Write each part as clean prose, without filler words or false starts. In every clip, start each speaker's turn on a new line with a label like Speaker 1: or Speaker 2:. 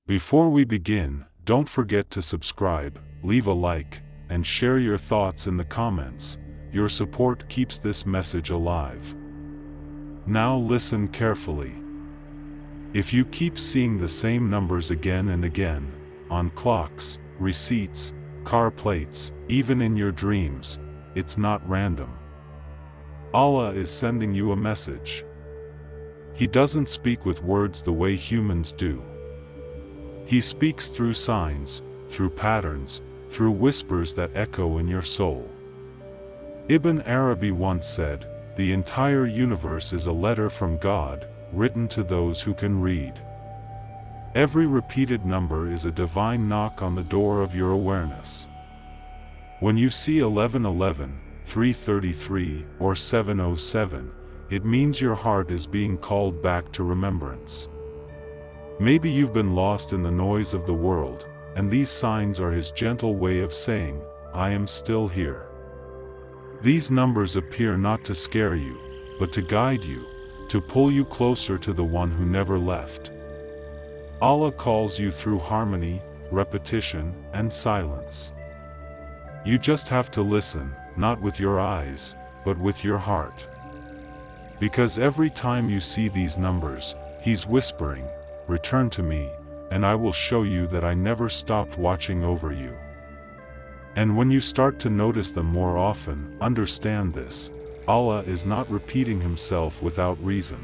Speaker 1: Before we begin, don't forget to subscribe, leave a like, and share your thoughts in the comments. Your support keeps this message alive. Now listen carefully. If you keep seeing the same numbers again and again, on clocks, receipts, car plates, even in your dreams, it's not random. Allah is sending you a message. He doesn't speak with words the way humans do. He speaks through signs, through patterns, through whispers that echo in your soul. Ibn Arabi once said, "The entire universe is a letter from God, written to those who can read." Every repeated number is a divine knock on the door of your awareness. When you see 1111, 333, or 707, it means your heart is being called back to remembrance. Maybe you've been lost in the noise of the world, and these signs are His gentle way of saying, "I am still here." These numbers appear not to scare you, but to guide you, to pull you closer to the one who never left. Allah calls you through harmony, repetition, and silence. You just have to listen, not with your eyes, but with your heart. Because every time you see these numbers, He's whispering, "Return to me, and I will show you that I never stopped watching over you." And when you start to notice them more often, understand this: Allah is not repeating Himself without reason.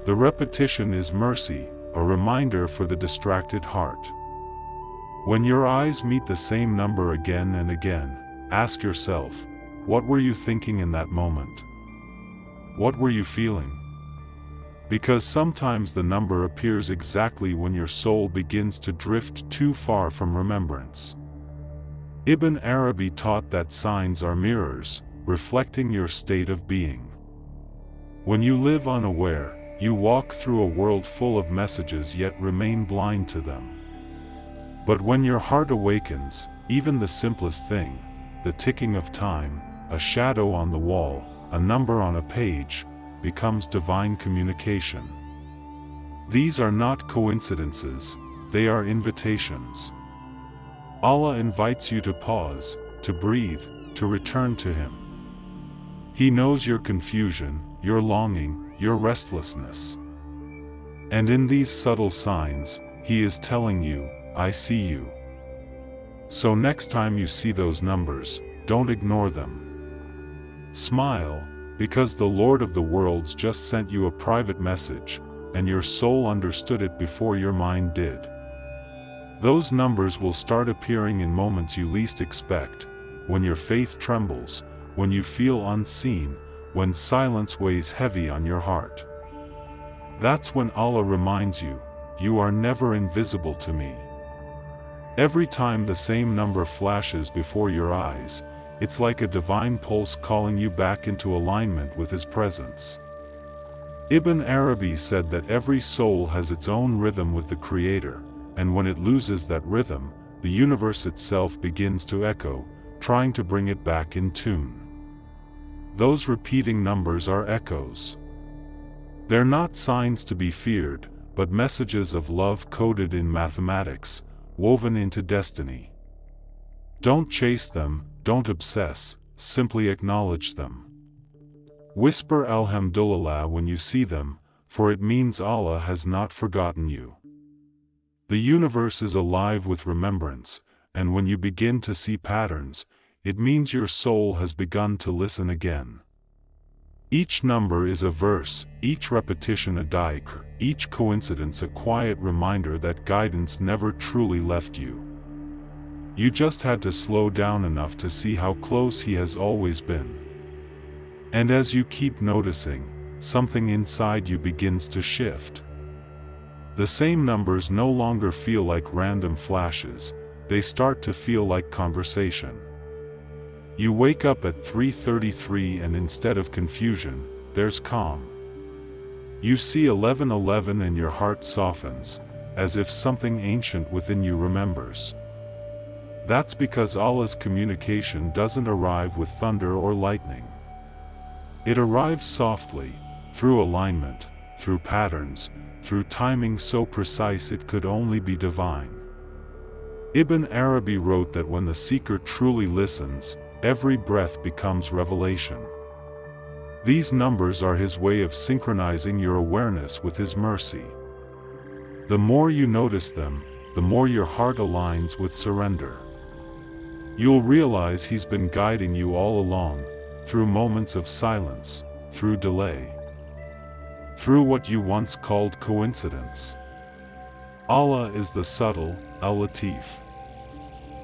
Speaker 1: The repetition is mercy, a reminder for the distracted heart. When your eyes meet the same number again and again, ask yourself, what were you thinking in that moment? What were you feeling? Because sometimes the number appears exactly when your soul begins to drift too far from remembrance. Ibn Arabi taught that signs are mirrors, reflecting your state of being. When you live unaware, you walk through a world full of messages yet remain blind to them. But when your heart awakens, even the simplest thing, the ticking of time, a shadow on the wall, a number on a page, becomes divine communication. These are not coincidences, they are invitations. Allah invites you to pause, to breathe, to return to Him. He knows your confusion, your longing, your restlessness. And in these subtle signs, He is telling you, "I see you." So next time you see those numbers, don't ignore them. Smile, because the Lord of the worlds just sent you a private message, and your soul understood it before your mind did. Those numbers will start appearing in moments you least expect, when your faith trembles, when you feel unseen, when silence weighs heavy on your heart. That's when Allah reminds you, "You are never invisible to me." Every time the same number flashes before your eyes, it's like a divine pulse calling you back into alignment with His presence. Ibn Arabi said that every soul has its own rhythm with the Creator, and when it loses that rhythm, the universe itself begins to echo, trying to bring it back in tune. Those repeating numbers are echoes. They're not signs to be feared, but messages of love coded in mathematics, woven into destiny. Don't chase them, don't obsess, simply acknowledge them. Whisper Alhamdulillah when you see them, for it means Allah has not forgotten you. The universe is alive with remembrance, and when you begin to see patterns, it means your soul has begun to listen again. Each number is a verse, each repetition a dhikr, each coincidence a quiet reminder that guidance never truly left you. You just had to slow down enough to see how close He has always been. And as you keep noticing, something inside you begins to shift. The same numbers no longer feel like random flashes, they start to feel like conversation. You wake up at 3:33 and instead of confusion, there's calm. You see 1111 and your heart softens, as if something ancient within you remembers. That's because Allah's communication doesn't arrive with thunder or lightning. It arrives softly, through alignment, through patterns, through timing so precise it could only be divine. Ibn Arabi wrote that when the seeker truly listens, every breath becomes revelation. These numbers are his way of synchronizing your awareness with his mercy. The more you notice them, the more your heart aligns with surrender. You'll realize he's been guiding you all along, through moments of silence, through delay, through what you once called coincidence. Allah is the subtle, Al-Latif.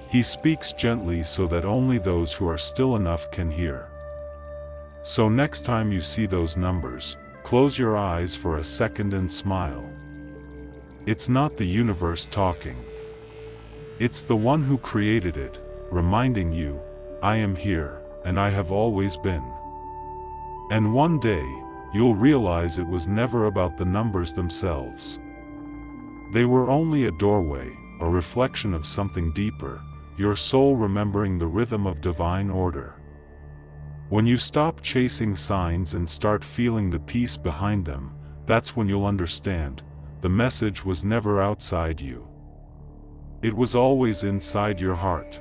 Speaker 1: He speaks gently so that only those who are still enough can hear. So next time you see those numbers, close your eyes for a second and smile. It's not the universe talking. It's the one who created it, reminding you, I am here, and I have always been. And one day, you'll realize it was never about the numbers themselves. They were only a doorway, a reflection of something deeper, your soul remembering the rhythm of divine order. When you stop chasing signs and start feeling the peace behind them, that's when you'll understand, the message was never outside you. It was always inside your heart.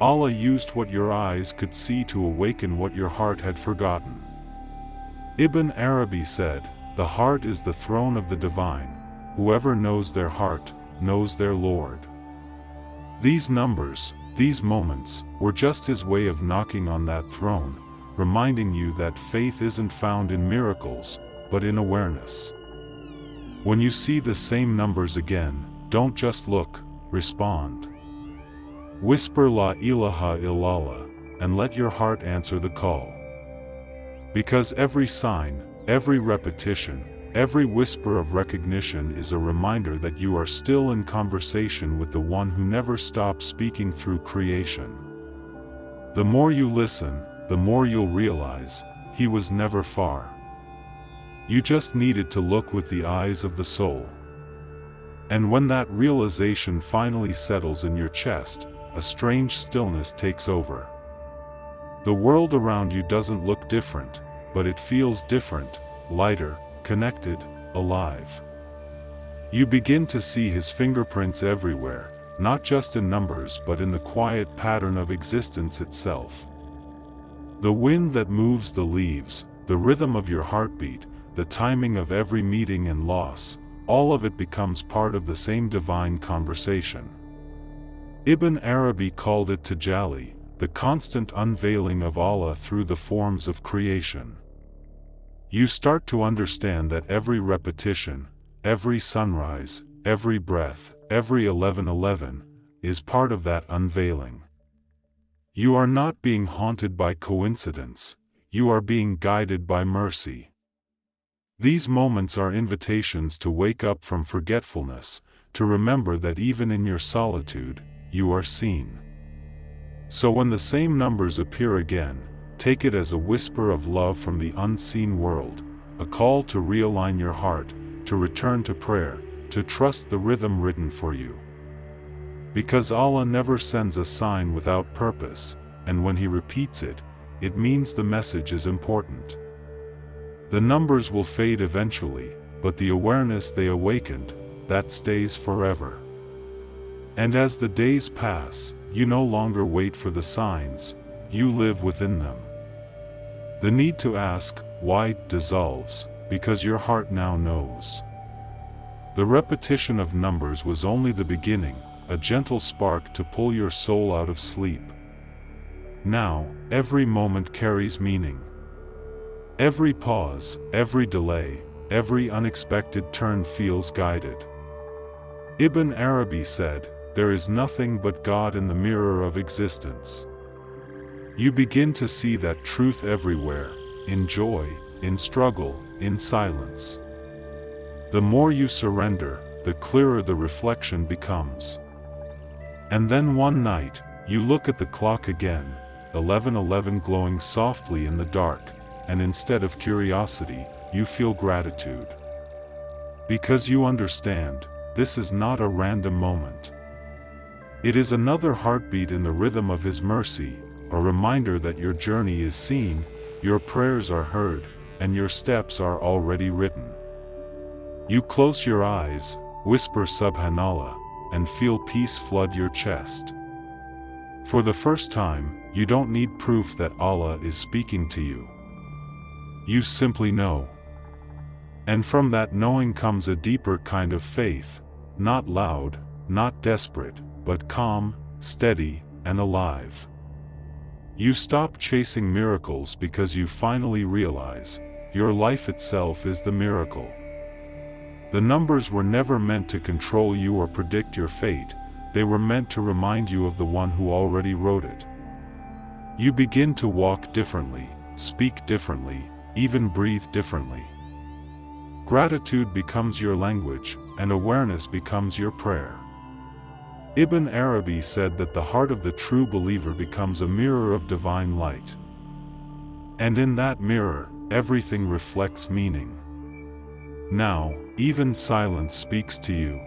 Speaker 1: Allah used what your eyes could see to awaken what your heart had forgotten. Ibn Arabi said, the heart is the throne of the divine. Whoever knows their heart, knows their Lord. These numbers, these moments, were just his way of knocking on that throne, reminding you that faith isn't found in miracles, but in awareness. When you see the same numbers again, don't just look, respond. Whisper La ilaha illallah, and let your heart answer the call. Because every sign, every repetition, every whisper of recognition is a reminder that you are still in conversation with the one who never stops speaking through creation. The more you listen, the more you'll realize, he was never far. You just needed to look with the eyes of the soul. And when that realization finally settles in your chest, a strange stillness takes over. The world around you doesn't look different, but it feels different, lighter, connected, alive. You begin to see his fingerprints everywhere, not just in numbers but in the quiet pattern of existence itself. The wind that moves the leaves, the rhythm of your heartbeat, the timing of every meeting and loss, all of it becomes part of the same divine conversation. Ibn Arabi called it tajalli, the constant unveiling of Allah through the forms of creation. You start to understand that every repetition, every sunrise, every breath, every 11:11, is part of that unveiling. You are not being haunted by coincidence, you are being guided by mercy. These moments are invitations to wake up from forgetfulness, to remember that even in your solitude, you are seen. So when the same numbers appear again, take it as a whisper of love from the unseen world, a call to realign your heart, to return to prayer, to trust the rhythm written for you. Because Allah never sends a sign without purpose, and when He repeats it, it means the message is important. The numbers will fade eventually, but the awareness they awakened, that stays forever. And as the days pass, you no longer wait for the signs, you live within them. The need to ask, why, dissolves, because your heart now knows. The repetition of numbers was only the beginning, a gentle spark to pull your soul out of sleep. Now, every moment carries meaning. Every pause, every delay, every unexpected turn feels guided. Ibn Arabi said, there is nothing but God in the mirror of existence. You begin to see that truth everywhere, in joy, in struggle, in silence. The more you surrender, the clearer the reflection becomes. And then one night, you look at the clock again, 11:11 glowing softly in the dark, and instead of curiosity, you feel gratitude. Because you understand, this is not a random moment. It is another heartbeat in the rhythm of His mercy, a reminder that your journey is seen, your prayers are heard, and your steps are already written. You close your eyes, whisper Subhanallah, and feel peace flood your chest. For the first time, you don't need proof that Allah is speaking to you. You simply know. And from that knowing comes a deeper kind of faith, not loud, not desperate, but calm, steady, and alive. You stop chasing miracles because you finally realize, your life itself is the miracle. The numbers were never meant to control you or predict your fate, they were meant to remind you of the one who already wrote it. You begin to walk differently, speak differently, even breathe differently. Gratitude becomes your language, and awareness becomes your prayer. Ibn Arabi said that the heart of the true believer becomes a mirror of divine light. And in that mirror, everything reflects meaning. Now, even silence speaks to you.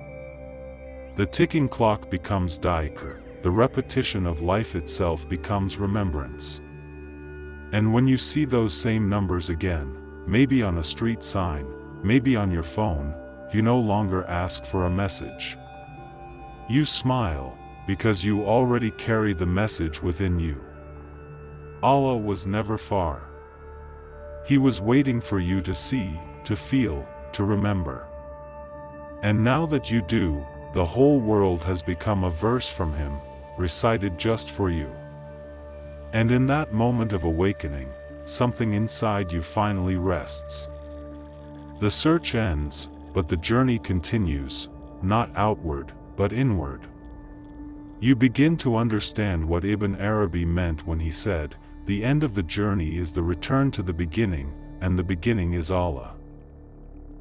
Speaker 1: The ticking clock becomes dhikr, the repetition of life itself becomes remembrance. And when you see those same numbers again, maybe on a street sign, maybe on your phone, you no longer ask for a message. You smile, because you already carry the message within you. Allah was never far. He was waiting for you to see, to feel, to remember. And now that you do, the whole world has become a verse from Him, recited just for you. And in that moment of awakening, something inside you finally rests. The search ends, but the journey continues, not outward, but inward. You begin to understand what Ibn Arabi meant when he said, "The end of the journey is the return to the beginning, and the beginning is Allah."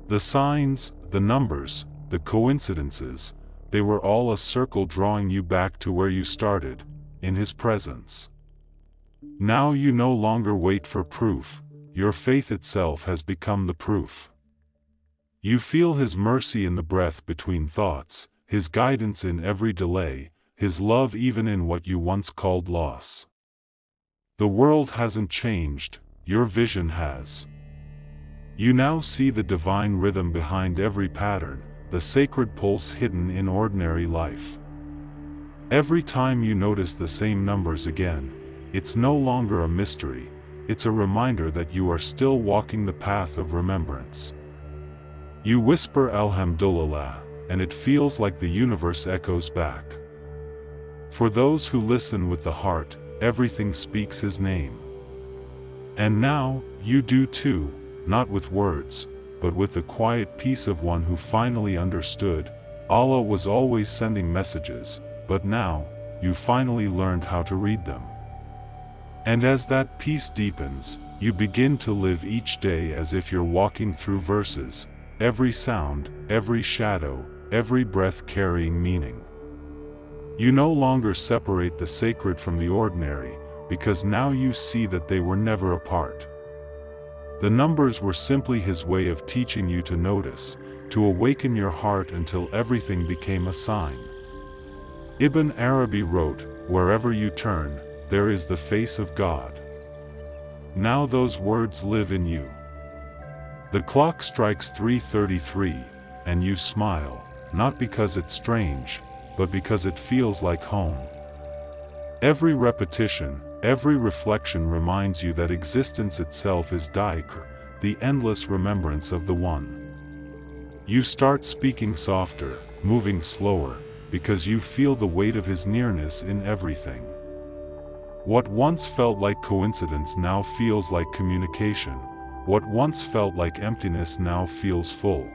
Speaker 1: The signs, the numbers, the coincidences, they were all a circle drawing you back to where you started, in His presence. Now you no longer wait for proof, your faith itself has become the proof. You feel His mercy in the breath between thoughts, His guidance in every delay, His love even in what you once called loss. The world hasn't changed, your vision has. You now see the divine rhythm behind every pattern, the sacred pulse hidden in ordinary life. Every time you notice the same numbers again, it's no longer a mystery, it's a reminder that you are still walking the path of remembrance. You whisper Alhamdulillah, and it feels like the universe echoes back. For those who listen with the heart, everything speaks His name. And now, you do too, not with words, but with the quiet peace of one who finally understood. Allah was always sending messages, but now, you finally learned how to read them. And as that peace deepens, you begin to live each day as if you're walking through verses, every sound, every shadow, every breath carrying meaning. You no longer separate the sacred from the ordinary, because now you see that they were never apart. The numbers were simply His way of teaching you to notice, to awaken your heart until everything became a sign. Ibn Arabi wrote, "Wherever you turn, there is the face of God." Now those words live in you. The clock strikes 3:33, and you smile, not because it's strange, but because it feels like home. Every repetition, every reflection reminds you that existence itself is dhikr, the endless remembrance of the One. You start speaking softer, moving slower, because you feel the weight of His nearness in everything. What once felt like coincidence now feels like communication. What once felt like emptiness now feels full.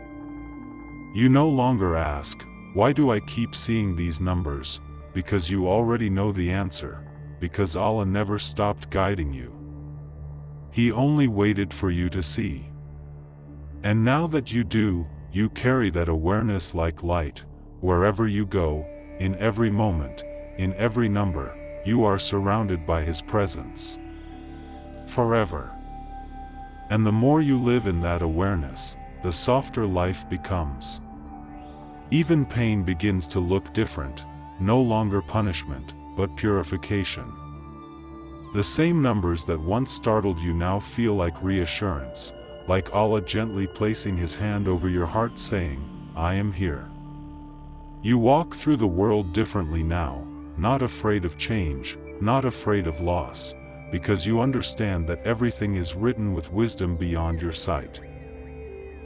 Speaker 1: You no longer ask, "Why do I keep seeing these numbers?" Because you already know the answer, because Allah never stopped guiding you. He only waited for you to see. And now that you do, you carry that awareness like light, wherever you go, in every moment, in every number, you are surrounded by His presence. Forever. And the more you live in that awareness, the softer life becomes. Even pain begins to look different, no longer punishment, but purification. The same numbers that once startled you now feel like reassurance, like Allah gently placing His hand over your heart saying, I am here. You walk through the world differently now, not afraid of change, not afraid of loss, because you understand that everything is written with wisdom beyond your sight.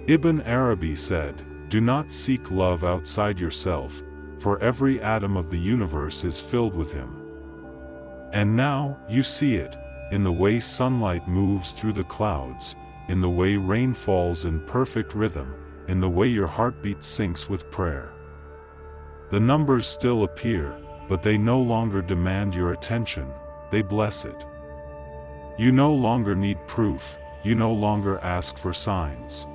Speaker 1: Ibn Arabi said, do not seek love outside yourself, for every atom of the universe is filled with Him. And now, you see it, in the way sunlight moves through the clouds, in the way rain falls in perfect rhythm, in the way your heartbeat syncs with prayer. The numbers still appear, but they no longer demand your attention, they bless it. You no longer need proof, you no longer ask for signs.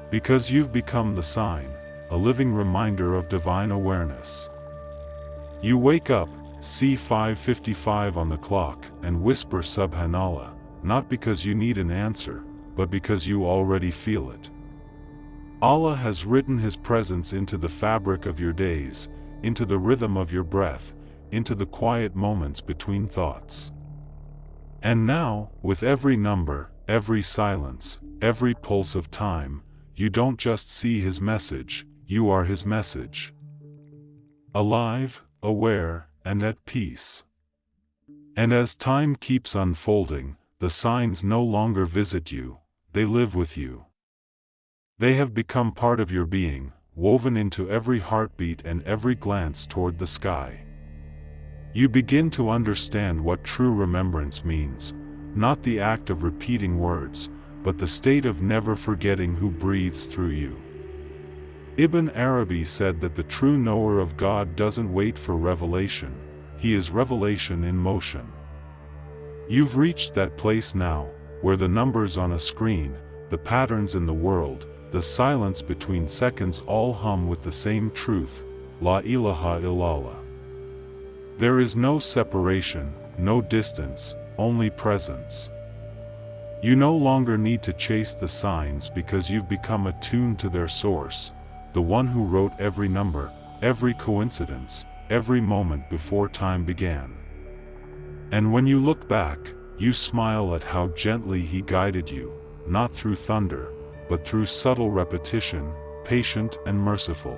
Speaker 1: Because you've become the sign, a living reminder of divine awareness. You wake up, see 5:55 on the clock, and whisper Subhanallah, not because you need an answer, but because you already feel it. Allah has written His presence into the fabric of your days, into the rhythm of your breath, into the quiet moments between thoughts. And now, with every number, every silence, every pulse of time, you don't just see His message, you are His message. Alive, aware, and at peace. And as time keeps unfolding, the signs no longer visit you, they live with you. They have become part of your being, woven into every heartbeat and every glance toward the sky. You begin to understand what true remembrance means, not the act of repeating words, but the state of never forgetting who breathes through you. Ibn Arabi said that the true knower of God doesn't wait for revelation, he is revelation in motion. You've reached that place now, where the numbers on a screen, the patterns in the world, the silence between seconds all hum with the same truth, La ilaha illallah. There is no separation, no distance, only presence. You no longer need to chase the signs because you've become attuned to their source, the one who wrote every number, every coincidence, every moment before time began. And when you look back, you smile at how gently He guided you, not through thunder, but through subtle repetition, patient and merciful.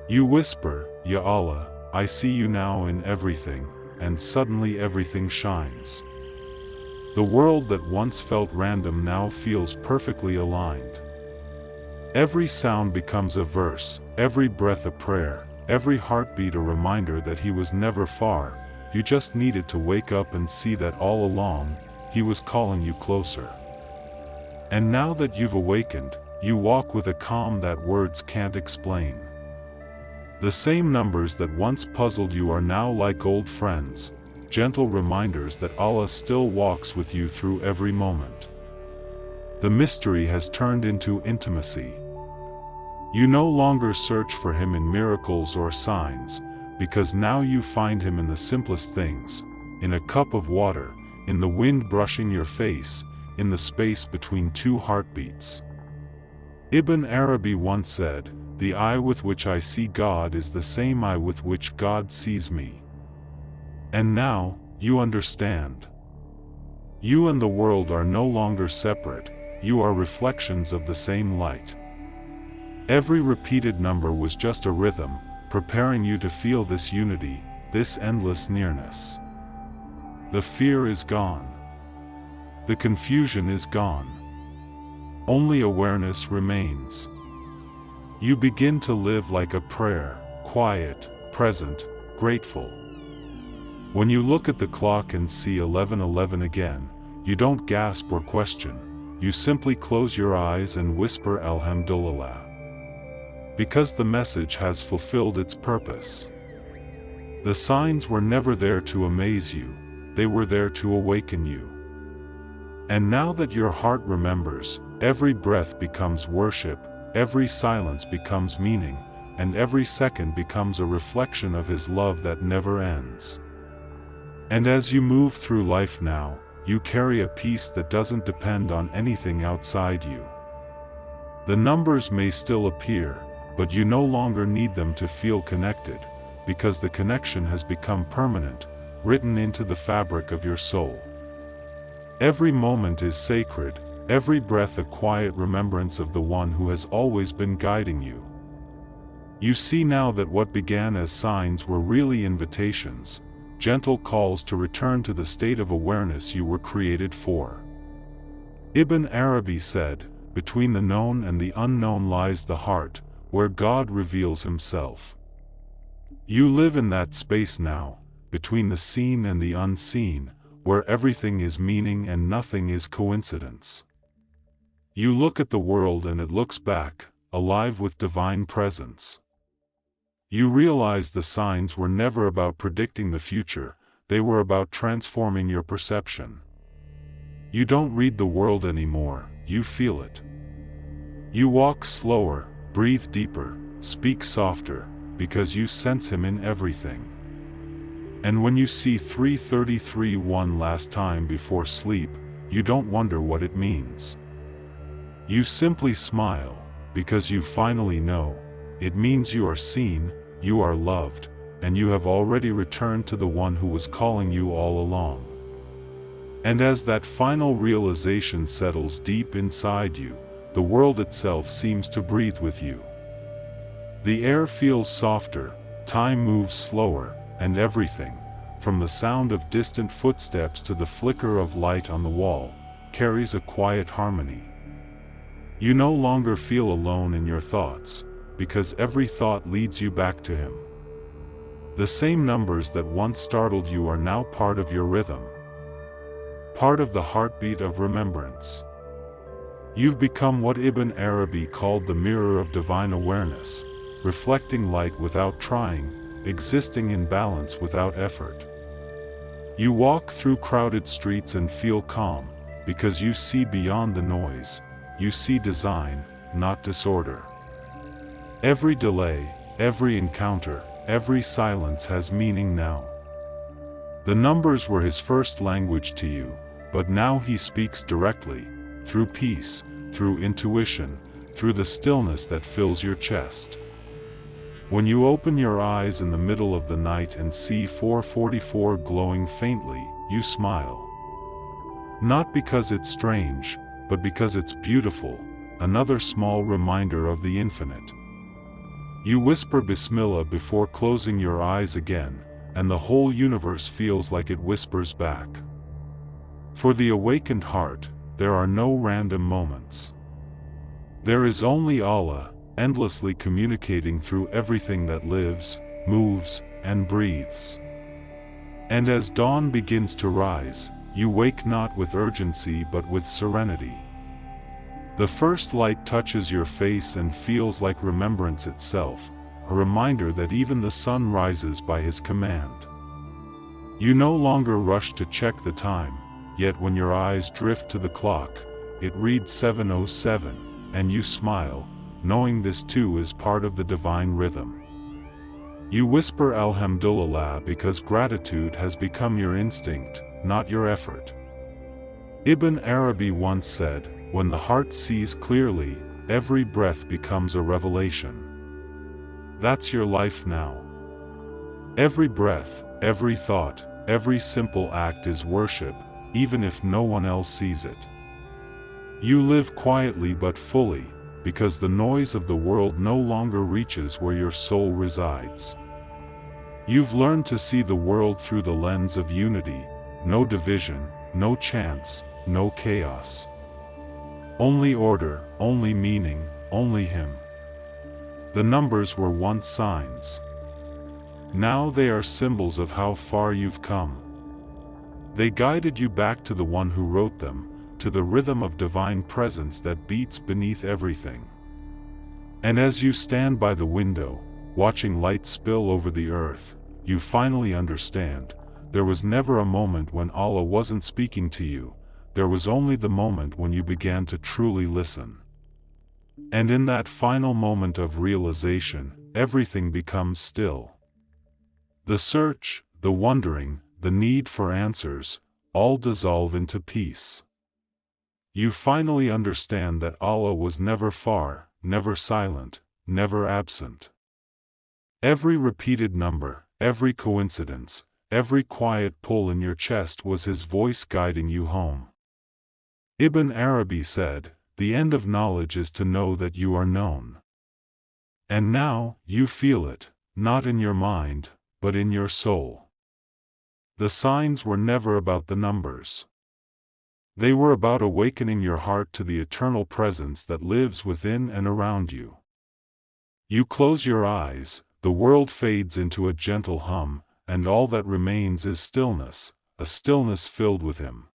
Speaker 1: You whisper, Ya Allah, I see you now in everything, and suddenly everything shines. The world that once felt random now feels perfectly aligned. Every sound becomes a verse, every breath a prayer, every heartbeat a reminder that He was never far, you just needed to wake up and see that all along, He was calling you closer. And now that you've awakened, you walk with a calm that words can't explain. The same numbers that once puzzled you are now like old friends, gentle reminders that Allah still walks with you through every moment. The mystery has turned into intimacy. You no longer search for Him in miracles or signs, because now you find Him in the simplest things, in a cup of water, in the wind brushing your face, in the space between two heartbeats. Ibn Arabi once said, the eye with which I see God is the same eye with which God sees me. And now, you understand. You and the world are no longer separate, you are reflections of the same light. Every repeated number was just a rhythm, preparing you to feel this unity, this endless nearness. The fear is gone. The confusion is gone. Only awareness remains. You begin to live like a prayer, quiet, present, grateful. When you look at the clock and see 11:11 again, you don't gasp or question, you simply close your eyes and whisper Alhamdulillah. Because the message has fulfilled its purpose. The signs were never there to amaze you, they were there to awaken you. And now that your heart remembers, every breath becomes worship, every silence becomes meaning, and every second becomes a reflection of His love that never ends. And as you move through life now, you carry a peace that doesn't depend on anything outside you. The numbers may still appear, but you no longer need them to feel connected, because the connection has become permanent, written into the fabric of your soul. Every moment is sacred, every breath a quiet remembrance of the one who has always been guiding you. You see now that what began as signs were really invitations, gentle calls to return to the state of awareness you were created for. Ibn Arabi said, "Between the known and the unknown lies the heart, where God reveals himself." You live in that space now, between the seen and the unseen, where everything is meaning and nothing is coincidence. You look at the world and it looks back, alive with divine presence. You realize the signs were never about predicting the future, they were about transforming your perception. You don't read the world anymore, you feel it. You walk slower, breathe deeper, speak softer, because you sense him in everything. And when you see 3:33 one last time before sleep, you don't wonder what it means. You simply smile, because you finally know, it means you are seen, you are loved, and you have already returned to the one who was calling you all along. And as that final realization settles deep inside you, the world itself seems to breathe with you. The air feels softer, time moves slower, and everything, from the sound of distant footsteps to the flicker of light on the wall, carries a quiet harmony. You no longer feel alone in your thoughts, because every thought leads you back to him. The same numbers that once startled you are now part of your rhythm, part of the heartbeat of remembrance. You've become what Ibn Arabi called the mirror of divine awareness, reflecting light without trying, existing in balance without effort. You walk through crowded streets and feel calm, because you see beyond the noise, you see design, not disorder. Every delay, every encounter, every silence has meaning now. The numbers were his first language to you, but now he speaks directly, through peace, through intuition, through the stillness that fills your chest. When you open your eyes in the middle of the night and see 444 glowing faintly, you smile. Not because it's strange, but because it's beautiful, another small reminder of the infinite. You whisper Bismillah before closing your eyes again, and the whole universe feels like it whispers back. For the awakened heart, there are no random moments. There is only Allah, endlessly communicating through everything that lives, moves, and breathes. And as dawn begins to rise, you wake not with urgency but with serenity. The first light touches your face and feels like remembrance itself, a reminder that even the sun rises by his command. You no longer rush to check the time, yet when your eyes drift to the clock, it reads 7:07, and you smile, knowing this too is part of the divine rhythm. You whisper Alhamdulillah because gratitude has become your instinct, not your effort. Ibn Arabi once said, "When the heart sees clearly, every breath becomes a revelation." That's your life now. Every breath, every thought, every simple act is worship, even if no one else sees it. You live quietly but fully, because the noise of the world no longer reaches where your soul resides. You've learned to see the world through the lens of unity, no division, no chance, no chaos. Only order, only meaning, only him. The numbers were once signs. Now they are symbols of how far you've come. They guided you back to the one who wrote them, to the rhythm of divine presence that beats beneath everything. And as you stand by the window, watching light spill over the earth, you finally understand, there was never a moment when Allah wasn't speaking to you, there was only the moment when you began to truly listen. And in that final moment of realization, everything becomes still. The search, the wondering, the need for answers, all dissolve into peace. You finally understand that Allah was never far, never silent, never absent. Every repeated number, every coincidence, every quiet pull in your chest was His voice guiding you home. Ibn Arabi said, "The end of knowledge is to know that you are known." And now, you feel it, not in your mind, but in your soul. The signs were never about the numbers. They were about awakening your heart to the eternal presence that lives within and around you. You close your eyes, the world fades into a gentle hum, and all that remains is stillness, a stillness filled with Him.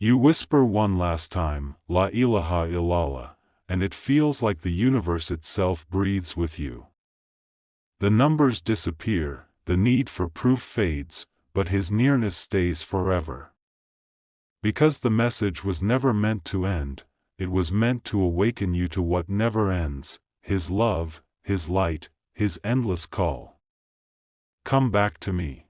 Speaker 1: You whisper one last time, La ilaha illallah, and it feels like the universe itself breathes with you. The numbers disappear, the need for proof fades, but His nearness stays forever. Because the message was never meant to end, it was meant to awaken you to what never ends, His love, His light, His endless call. Come back to me.